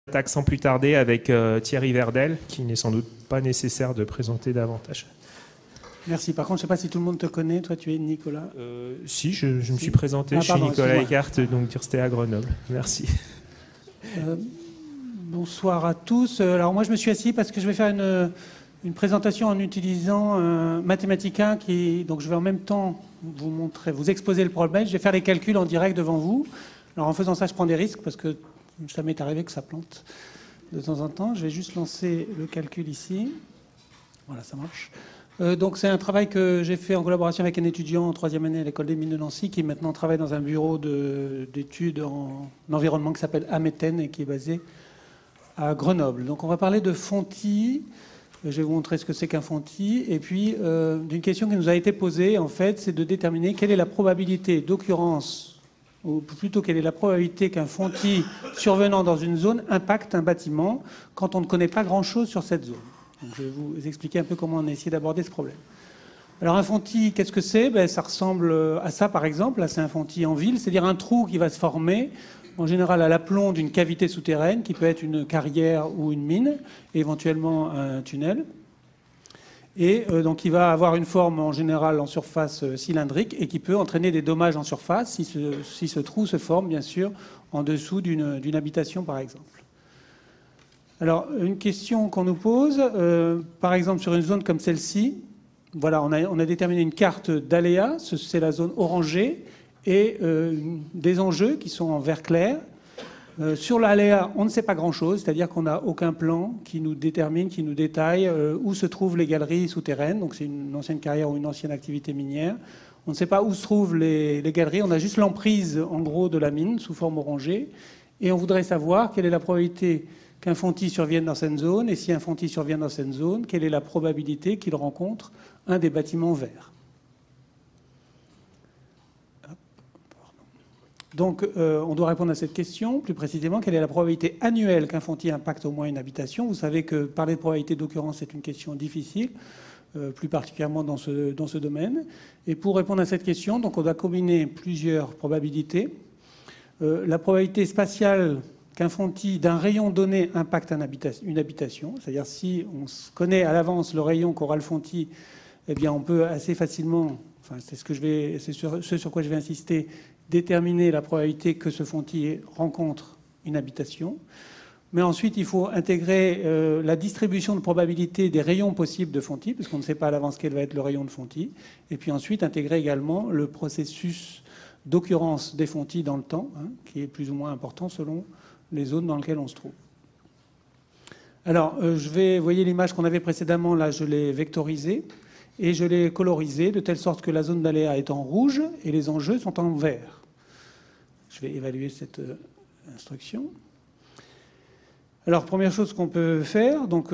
Attaque sans plus tarder avec Thierry Verdel, qui n'est sans doute pas nécessaire de présenter davantage. Merci. Par contre, je ne sais pas si tout le monde te connaît. Toi, tu es Nicolas. Si, je me suis présenté. Je suis Nicolas Eckart, donc d'Université à Grenoble. Merci. Bonsoir à tous. Alors moi, je me suis assis parce que je vais faire une présentation en utilisant Mathematica, donc je vais en même temps vous exposer le problème. Je vais faire les calculs en direct devant vous. Alors en faisant ça, je prends des risques parce que ça m'est arrivé que ça plante de temps en temps. Je vais juste lancer le calcul ici. Voilà, ça marche. Donc c'est un travail que j'ai fait en collaboration avec un étudiant en 3e année à l'école des mines de Nancy qui maintenant travaille dans un bureau d'études en environnement qui s'appelle Ameten et qui est basé à Grenoble. Donc on va parler de fontis. Je vais vous montrer ce que c'est qu'un fontis. Et puis d'une question qui nous a été posée, en fait, c'est de déterminer quelle est la probabilité d'occurrence, ou plutôt quelle est la probabilité qu'un fontis survenant dans une zone impacte un bâtiment quand on ne connaît pas grand-chose sur cette zone. Donc, je vais vous expliquer un peu comment on a essayé d'aborder ce problème. Alors un fontis, qu'est-ce que c'est? Ça ressemble à ça par exemple. Là, c'est un fontis en ville, c'est-à-dire un trou qui va se former en général à l'aplomb d'une cavité souterraine qui peut être une carrière ou une mine, et éventuellement un tunnel. Et donc il va avoir une forme en général en surface cylindrique et qui peut entraîner des dommages en surface si ce trou se forme bien sûr en dessous d'une habitation par exemple. Alors une question qu'on nous pose, par exemple sur une zone comme celle-ci, voilà, on a déterminé une carte d'aléa, c'est la zone orangée, et des enjeux qui sont en vert clair. Sur l'aléa, on ne sait pas grand-chose, c'est-à-dire qu'on n'a aucun plan qui nous détermine, qui nous détaille où se trouvent les galeries souterraines. Donc c'est une ancienne carrière ou une ancienne activité minière. On ne sait pas où se trouvent les galeries, on a juste l'emprise en gros de la mine sous forme orangée. Et on voudrait savoir quelle est la probabilité qu'un fontis survienne dans cette zone, et si un fontis survient dans cette zone, quelle est la probabilité qu'il rencontre un des bâtiments verts. Donc, on doit répondre à cette question. Plus précisément, quelle est la probabilité annuelle qu'un fontis impacte au moins une habitation? Vous savez que parler de probabilité d'occurrence est une question difficile, plus particulièrement dans ce domaine. Et pour répondre à cette question, donc, on doit combiner plusieurs probabilités. La probabilité spatiale qu'un fontis d'un rayon donné impacte une habitation, c'est-à-dire si on connaît à l'avance le rayon qu'aura le fontis, eh bien, on peut assez facilement, enfin, c'est ce sur quoi je vais insister, déterminer la probabilité que ce fontis rencontre une habitation. Mais ensuite, il faut intégrer la distribution de probabilité des rayons possibles de fontis, parce qu'on ne sait pas à l'avance quel va être le rayon de fontis. Et puis ensuite, intégrer également le processus d'occurrence des fontis dans le temps, qui est plus ou moins important selon les zones dans lesquelles on se trouve. Alors, vous voyez l'image qu'on avait précédemment, là, je l'ai vectorisée. Et je l'ai colorisée de telle sorte que la zone d'aléa est en rouge et les enjeux sont en vert. Je vais évaluer cette instruction. Alors, première chose qu'on peut faire, donc,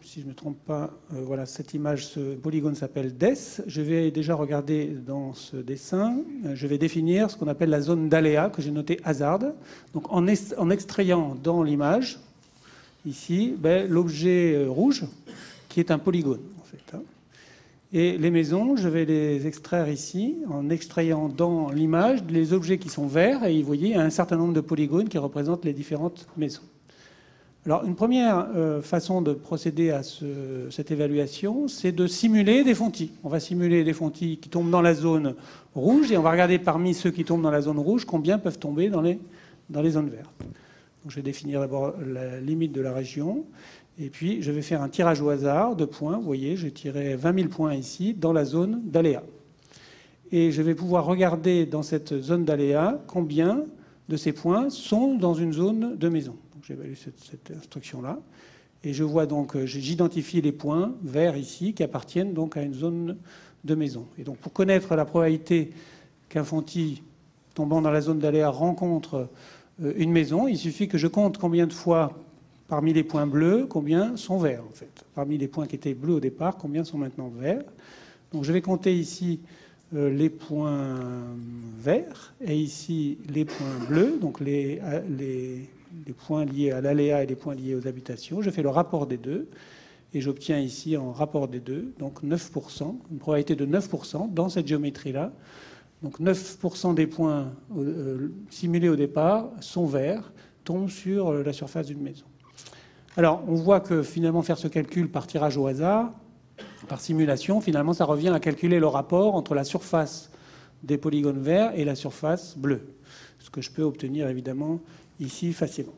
si je ne me trompe pas, voilà, cette image, ce polygone s'appelle DES. Je vais déjà regarder dans ce dessin, je vais définir ce qu'on appelle la zone d'aléa, que j'ai noté hasard. Donc, en extrayant dans l'image, ici, l'objet rouge, qui est un polygone, en fait. Et les maisons, je vais les extraire ici, en extrayant dans l'image les objets qui sont verts. Et vous voyez, il y a un certain nombre de polygones qui représentent les différentes maisons. Alors, une première façon de procéder à cette évaluation, c'est de simuler des fontis. On va simuler des fontis qui tombent dans la zone rouge, et on va regarder parmi ceux qui tombent dans la zone rouge, combien peuvent tomber dans les zones vertes. Donc, je vais définir d'abord la limite de la région. Et puis, je vais faire un tirage au hasard de points. Vous voyez, j'ai tiré 20 000 points ici, dans la zone d'aléa. Et je vais pouvoir regarder dans cette zone d'aléa combien de ces points sont dans une zone de maison. Donc, j'évalue cette instruction-là. Et je vois donc, j'identifie les points verts ici qui appartiennent donc à une zone de maison. Et donc, pour connaître la probabilité qu'un fontis tombant dans la zone d'aléa rencontre une maison, il suffit que je compte combien de fois parmi les points bleus, combien sont verts, en fait. Parmi les points qui étaient bleus au départ, combien sont maintenant verts. Donc, je vais compter ici les points verts et ici les points bleus, donc les points liés à l'aléa et les points liés aux habitations. Je fais le rapport des deux et j'obtiens ici en rapport des deux, donc 9%, une probabilité de 9% dans cette géométrie-là. Donc 9% des points simulés au départ sont verts, tombe sur la surface d'une maison. Alors, on voit que finalement, faire ce calcul par tirage au hasard, par simulation, finalement, ça revient à calculer le rapport entre la surface des polygones verts et la surface bleue. Ce que je peux obtenir, évidemment, ici facilement.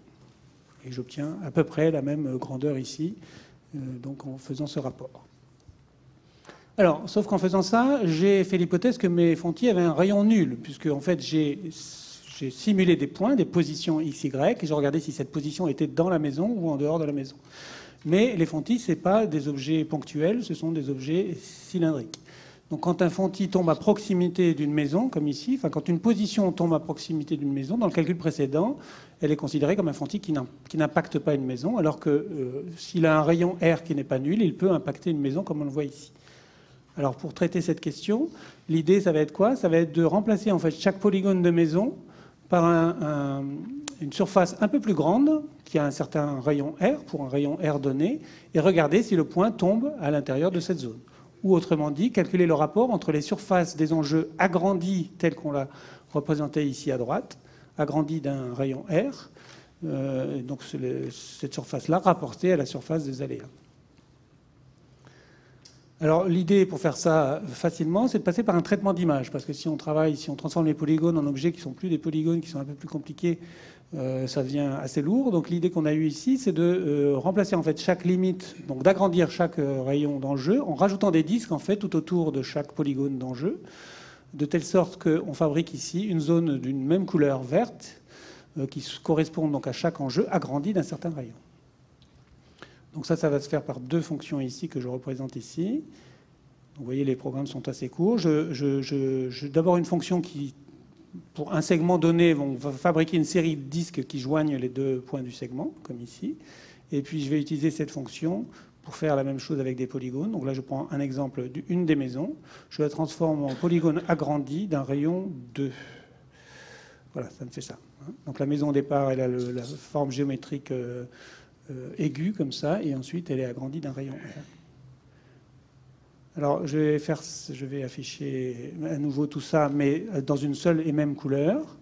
Et j'obtiens à peu près la même grandeur ici, donc en faisant ce rapport. Alors, sauf qu'en faisant ça, j'ai fait l'hypothèse que mes fontis avaient un rayon nul, puisque en fait, j'ai simulé des points, des positions x, y, et j'ai regardé si cette position était dans la maison ou en dehors de la maison. Mais les fontis, ce n'est pas des objets ponctuels, ce sont des objets cylindriques. Donc quand un fontis tombe à proximité d'une maison, comme ici, enfin quand une position tombe à proximité d'une maison, dans le calcul précédent, elle est considérée comme un fontis qui n'impacte pas une maison, alors que s'il a un rayon R qui n'est pas nul, il peut impacter une maison comme on le voit ici. Alors pour traiter cette question, l'idée ça va être quoi? Ça va être de remplacer en fait chaque polygone de maison par une surface un peu plus grande, qui a un certain rayon R, pour un rayon R donné, et regarder si le point tombe à l'intérieur de cette zone. Ou autrement dit, calculer le rapport entre les surfaces des enjeux agrandis, telles qu'on l'a représenté ici à droite, agrandis d'un rayon R, donc cette surface-là rapportée à la surface des aléas. Alors l'idée pour faire ça facilement, c'est de passer par un traitement d'image, parce que si on transforme les polygones en objets qui ne sont plus des polygones, qui sont un peu plus compliqués, ça devient assez lourd. Donc l'idée qu'on a eue ici, c'est de remplacer en fait chaque limite, donc d'agrandir chaque rayon d'enjeu en rajoutant des disques en fait tout autour de chaque polygone d'enjeu, de telle sorte qu'on fabrique ici une zone d'une même couleur verte qui correspond donc à chaque enjeu agrandi d'un certain rayon. Donc ça va se faire par deux fonctions ici que je représente ici. Vous voyez, les programmes sont assez courts. D'abord une fonction qui, pour un segment donné, on va fabriquer une série de disques qui joignent les deux points du segment, comme ici. Et puis je vais utiliser cette fonction pour faire la même chose avec des polygones. Donc là, je prends un exemple d'une des maisons. Je la transforme en polygone agrandi d'un rayon 2. Voilà, ça me fait ça. Donc la maison au départ, elle a la forme géométrique aiguë comme ça, et ensuite elle est agrandie d'un rayon R. Alors je vais afficher à nouveau tout ça, mais dans une seule et même couleur.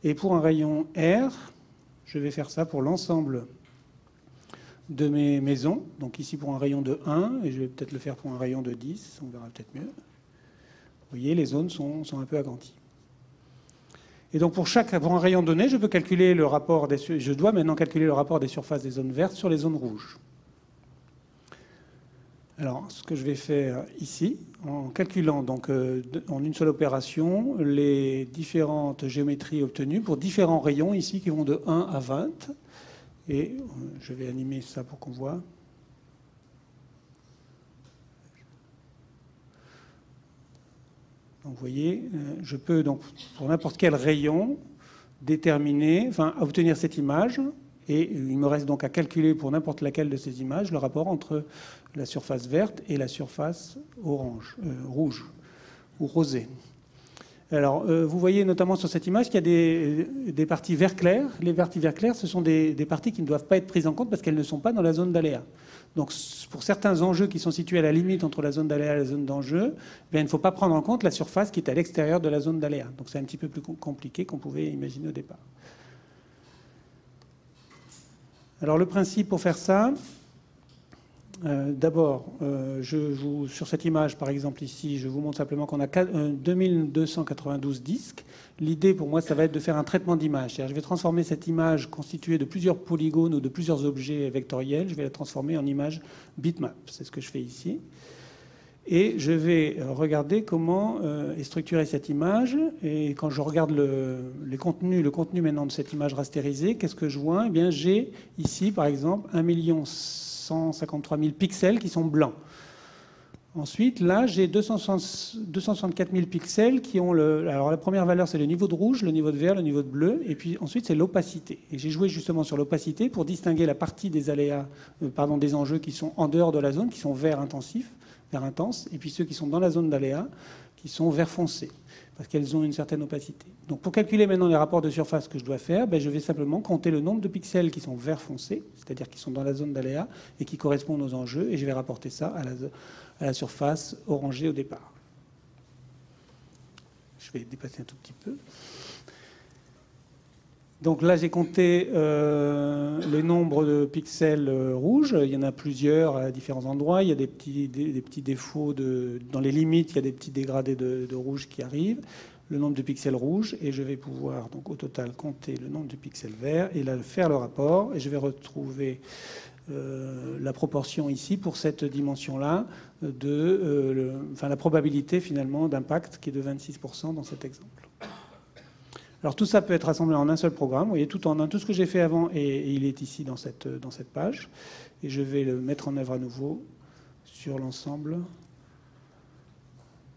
Et pour un rayon R, je vais faire ça pour l'ensemble de mes maisons. Donc ici pour un rayon de 1, et je vais peut-être le faire pour un rayon de 10, on verra peut-être mieux. Vous voyez, les zones sont un peu agrandies. Et donc pour un rayon donné, je dois maintenant calculer le rapport des surfaces des zones vertes sur les zones rouges. Alors, ce que je vais faire ici, en calculant donc en une seule opération les différentes géométries obtenues pour différents rayons ici qui vont de 1 à 20. Et je vais animer ça pour qu'on voit. Donc, vous voyez, je peux donc pour n'importe quel rayon obtenir cette image, et il me reste donc à calculer pour n'importe laquelle de ces images le rapport entre la surface verte et la surface rouge ou rosée. Alors, vous voyez notamment sur cette image qu'il y a des parties vert clair. Les parties vert clair, ce sont des parties qui ne doivent pas être prises en compte parce qu'elles ne sont pas dans la zone d'aléa. Donc, pour certains enjeux qui sont situés à la limite entre la zone d'aléa et la zone d'enjeu, il ne faut pas prendre en compte la surface qui est à l'extérieur de la zone d'aléa. Donc, c'est un petit peu plus compliqué qu'on pouvait imaginer au départ. Alors, le principe pour faire ça, d'abord, sur cette image, par exemple ici, je vous montre simplement qu'on a 2292 disques. L'idée pour moi, ça va être de faire un traitement d'image. C'est-à-dire, je vais transformer cette image constituée de plusieurs polygones ou de plusieurs objets vectoriels, je vais la transformer en image bitmap. C'est ce que je fais ici. Et je vais regarder comment est structurée cette image. Et quand je regarde le contenu maintenant de cette image rastérisée, qu'est-ce que je vois? Eh bien, j'ai ici, par exemple, 1 153 000 pixels qui sont blancs. Ensuite, là, j'ai 264 000 pixels qui ont Alors, la première valeur, c'est le niveau de rouge, le niveau de vert, le niveau de bleu. Et puis ensuite, c'est l'opacité. Et j'ai joué justement sur l'opacité pour distinguer la partie des aléas, des enjeux qui sont en dehors de la zone, qui sont vert intensif, vert intense, et puis ceux qui sont dans la zone d'aléa, qui sont vert foncé, parce qu'elles ont une certaine opacité. Donc pour calculer maintenant les rapports de surface que je dois faire, je vais simplement compter le nombre de pixels qui sont vert foncé, c'est-à-dire qui sont dans la zone d'aléa et qui correspondent aux enjeux, et je vais rapporter ça à la surface orangée au départ. Je vais dépasser un tout petit peu. Donc là, j'ai compté les nombres de pixels rouges. Il y en a plusieurs à différents endroits. Il y a des petits défauts dans les limites. Il y a des petits dégradés de rouge qui arrivent. Le nombre de pixels rouges. Et je vais pouvoir donc au total compter le nombre de pixels verts et là faire le rapport. Et je vais retrouver la proportion ici pour cette dimension-là la probabilité finalement d'impact qui est de 26% dans cet exemple. Alors tout ça peut être rassemblé en un seul programme. Vous voyez, tout ce que j'ai fait avant et il est ici dans cette page. Et je vais le mettre en œuvre à nouveau sur l'ensemble.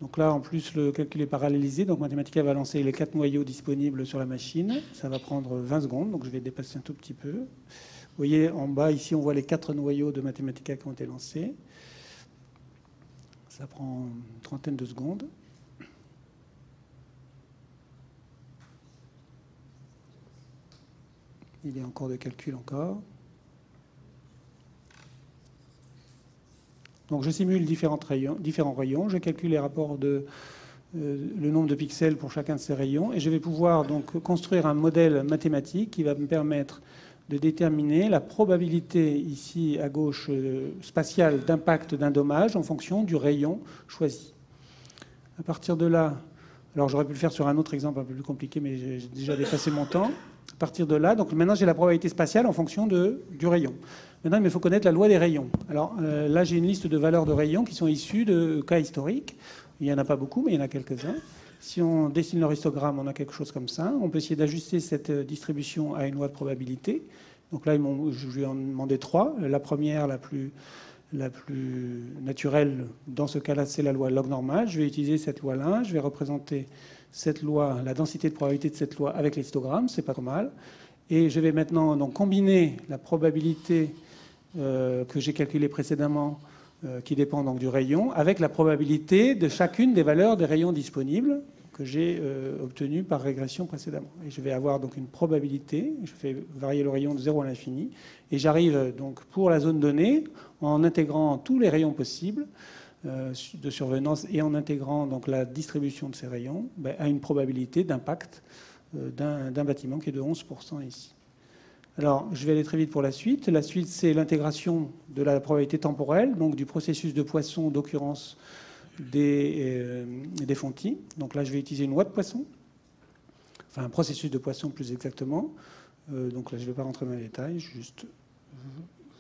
Donc là, en plus, le calcul est parallélisé. Donc Mathematica va lancer les 4 noyaux disponibles sur la machine. Ça va prendre 20 secondes, donc je vais dépasser un tout petit peu. Vous voyez, en bas, ici, on voit les 4 noyaux de Mathematica qui ont été lancés. Ça prend une trentaine de secondes. Il est en cours de calcul encore. Donc je simule différents rayons. Je calcule les rapports le nombre de pixels pour chacun de ces rayons. Et je vais pouvoir donc construire un modèle mathématique qui va me permettre de déterminer la probabilité, ici à gauche, spatiale d'impact d'un dommage en fonction du rayon choisi. À partir de là, alors j'aurais pu le faire sur un autre exemple un peu plus compliqué, mais j'ai déjà dépassé mon temps. À partir de là, donc maintenant j'ai la probabilité spatiale en fonction du rayon. Maintenant, il faut connaître la loi des rayons. Alors là, j'ai une liste de valeurs de rayons qui sont issues de cas historiques. Il n'y en a pas beaucoup, mais il y en a quelques-uns. Si on dessine leur histogramme, on a quelque chose comme ça. On peut essayer d'ajuster cette distribution à une loi de probabilité. Donc là, je lui ai demandé 3. La première, la plus naturelle, dans ce cas-là, c'est la loi log normale. Je vais utiliser cette loi-là. Je vais représenter cette loi, la densité de probabilité de cette loi avec l'histogramme. C'est pas trop mal. Et je vais maintenant donc combiner la probabilité que j'ai calculée précédemment, qui dépend donc du rayon, avec la probabilité de chacune des valeurs des rayons disponibles que j'ai obtenues par régression précédemment. Et je vais avoir donc une probabilité, je fais varier le rayon de 0 à l'infini, et j'arrive donc pour la zone donnée, en intégrant tous les rayons possibles de survenance et en intégrant donc la distribution de ces rayons, à une probabilité d'impact d'un bâtiment qui est de 11% ici. Alors, je vais aller très vite pour la suite. La suite, c'est l'intégration de la probabilité temporelle, donc du processus de Poisson d'occurrence des fontis. Donc là, je vais utiliser une loi de Poisson, enfin un processus de Poisson plus exactement. Donc là, je ne vais pas rentrer dans les détails, juste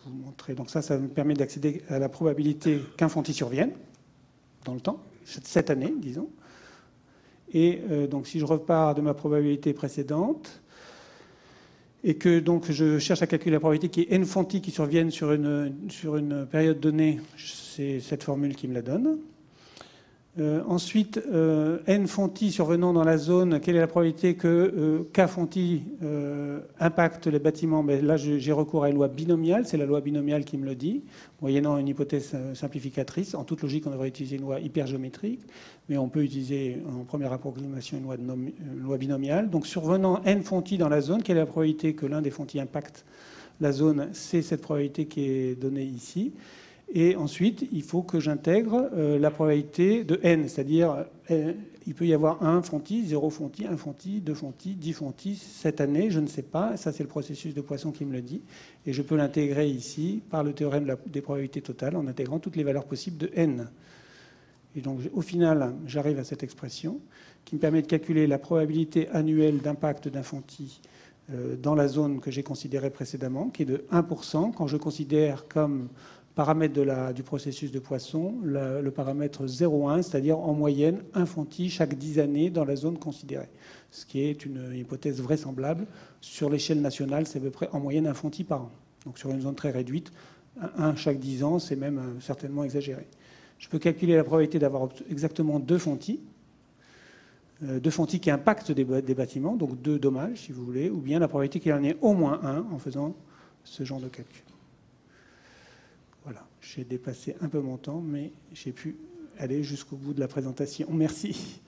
vous montrer. Donc ça me permet d'accéder à la probabilité qu'un fontis survienne dans le temps, cette année, disons. Et donc, si je repars de ma probabilité précédente, et que donc je cherche à calculer la probabilité qu'il y ait n fontis qui surviennent sur une période donnée, c'est cette formule qui me la donne. Ensuite, n fontis survenant dans la zone, quelle est la probabilité que k fontis impacte les bâtiments? Là, j'ai recours à une loi binomiale, c'est la loi binomiale qui me le dit, moyennant une hypothèse simplificatrice. En toute logique, on devrait utiliser une loi hypergéométrique, mais on peut utiliser en première approximation une loi binomiale. Donc, survenant n fontis dans la zone, quelle est la probabilité que l'un des fontis impacte la zone? C'est cette probabilité qui est donnée ici. Et ensuite, il faut que j'intègre la probabilité de n, c'est-à-dire il peut y avoir 1 fontis, 0 fontis, 1 fontis, 2 fontis, 10 fontis. Cette année, je ne sais pas. Ça, c'est le processus de Poisson qui me le dit. Et je peux l'intégrer ici par le théorème des probabilités totales en intégrant toutes les valeurs possibles de n. Et donc, au final, j'arrive à cette expression qui me permet de calculer la probabilité annuelle d'impact d'un fontis dans la zone que j'ai considérée précédemment, qui est de 1%, quand je considère comme paramètre du processus de Poisson le paramètre 0,1, c'est-à-dire en moyenne un fontis chaque 10 années dans la zone considérée, ce qui est une hypothèse vraisemblable. Sur l'échelle nationale, c'est à peu près en moyenne un fontis par an. Donc sur une zone très réduite, un chaque 10 ans, c'est même certainement exagéré. Je peux calculer la probabilité d'avoir exactement 2 fontis qui impactent des bâtiments, donc 2 dommages si vous voulez, ou bien la probabilité qu'il y en ait au moins un en faisant ce genre de calcul. Voilà, j'ai dépassé un peu mon temps, mais j'ai pu aller jusqu'au bout de la présentation. Merci.